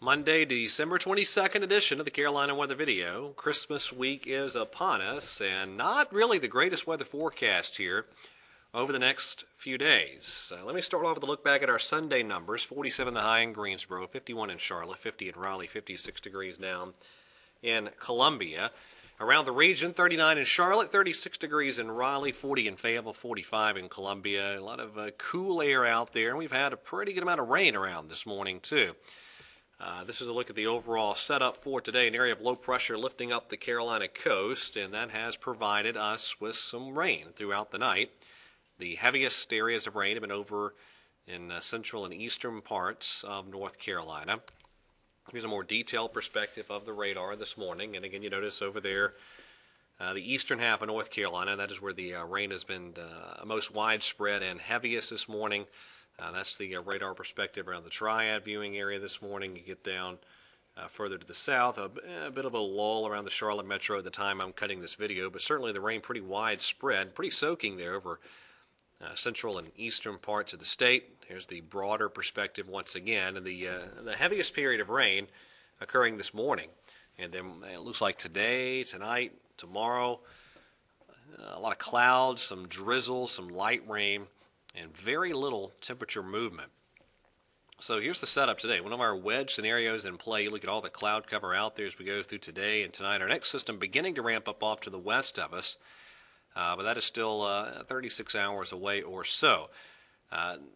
Monday, December 22nd edition of the Carolina Weather Video. Christmas week is upon us, and not really the greatest weather forecast here over the next few days. Let me start off with a look back at our Sunday numbers. 47 the high in Greensboro, 51 in Charlotte, 50 in Raleigh, 56 degrees down in Columbia. Around the region, 39 in Charlotte, 36 degrees in Raleigh, 40 in Fayetteville, 45 in Columbia. A lot of cool air out there, and we've had a pretty good amount of rain around this morning, too. This is a look at the overall setup for today. An area of low pressure lifting up the Carolina coast, and that has provided us with some rain throughout the night. The heaviest areas of rain have been over in central and eastern parts of North Carolina. Here's a more detailed perspective of the radar this morning. And again, you notice over there the eastern half of North Carolina. That is where the rain has been most widespread and heaviest this morning. That's the radar perspective around the Triad viewing area this morning. You get down further to the south, a bit of a lull around the Charlotte metro at the time I'm cutting this video, but certainly the rain pretty widespread, pretty soaking there over central and eastern parts of the state. Here's the broader perspective once again, and the heaviest period of rain occurring this morning. And then it looks like today, tonight, tomorrow, a lot of clouds, some drizzle, some light rain, and very little temperature movement. So here's the setup today. One of our wedge scenarios in play. You look at all the cloud cover out there as we go through today and tonight. Our next system beginning to ramp up off to the west of us. But that is still 36 hours away or so.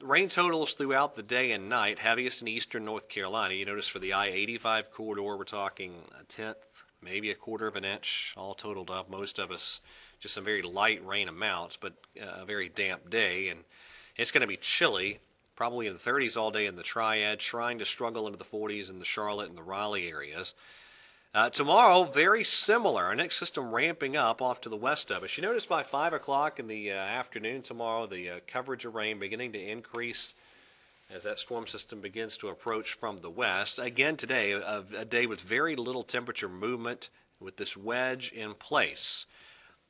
Rain totals throughout the day and night, heaviest in eastern North Carolina. You notice for the I-85 corridor, we're talking a tenth, maybe a quarter of an inch, all totaled up. Most of us, just some very light rain amounts, but a very damp day. And it's going to be chilly, probably in the 30s all day in the Triad, trying to struggle into the 40s in the Charlotte and the Raleigh areas. Tomorrow, very similar. Our next system ramping up off to the west of us. You notice by 5 o'clock in the afternoon tomorrow, the coverage of rain beginning to increase as that storm system begins to approach from the west. Again today, a day with very little temperature movement with this wedge in place.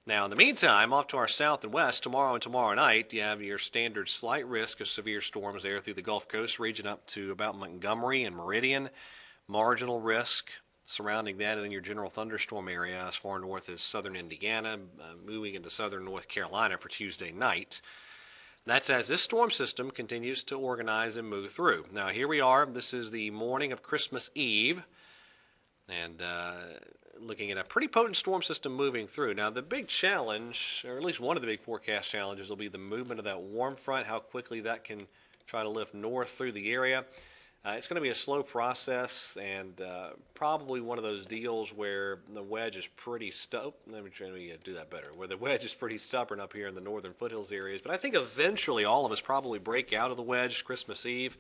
Now, in the meantime, off to our south and west, tomorrow and tomorrow night, you have your standard slight risk of severe storms there through the Gulf Coast region up to about Montgomery and Meridian. Marginal risk surrounding that, and then your general thunderstorm area as far north as southern Indiana, moving into southern North Carolina for Tuesday night. That's as this storm system continues to organize and move through. Now, here we are. This is the morning of Christmas Eve, and looking at a pretty potent storm system moving through. Now, the big challenge, or at least one of the big forecast challenges, will be the movement of that warm front, how quickly that can try to lift north through the area. It's going to be a slow process, and probably one of those deals where the wedge is pretty stubborn. Let me try to do that better. Where the wedge is pretty stubborn up here in the northern foothills areas. But I think eventually all of us probably break out of the wedge Christmas Eve.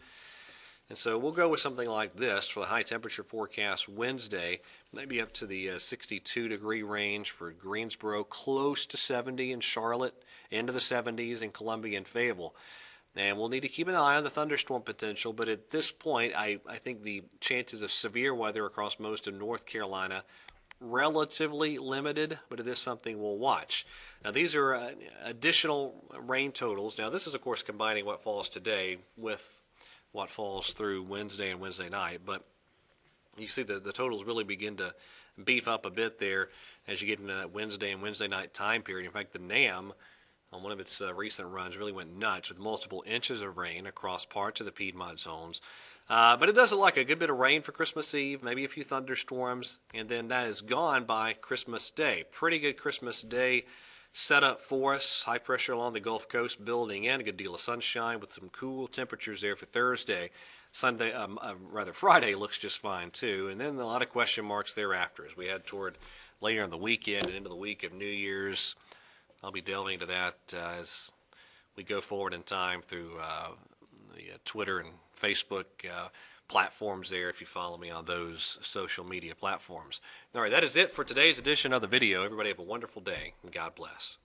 And so we'll go with something like this for the high temperature forecast Wednesday, maybe up to the 62-degree range for Greensboro, close to 70 in Charlotte, into the 70s in Columbia and Fayetteville. And we'll need to keep an eye on the thunderstorm potential, but at this point, I think the chances of severe weather across most of North Carolina relatively limited, but it is something we'll watch. Now, these are additional rain totals. Now, this is, of course, combining what falls today with what falls through Wednesday and Wednesday night, but you see the totals really begin to beef up a bit there as you get into that Wednesday and Wednesday night time period. In fact, the NAM on one of its recent runs really went nuts with multiple inches of rain across parts of the Piedmont zones. But it does look like a good bit of rain for Christmas Eve, maybe a few thunderstorms, and then that is gone by Christmas Day. Pretty good Christmas Day setup for us. High pressure along the Gulf Coast building in, a good deal of sunshine with some cool temperatures there for Thursday. Friday looks just fine too, and then a lot of question marks thereafter as we head toward later in the weekend and into the week of New Year's. I'll be delving into that as we go forward in time through the Twitter and Facebook platforms there if you follow me on those social media platforms. All right, that is it for today's edition of the video. Everybody have a wonderful day, and God bless.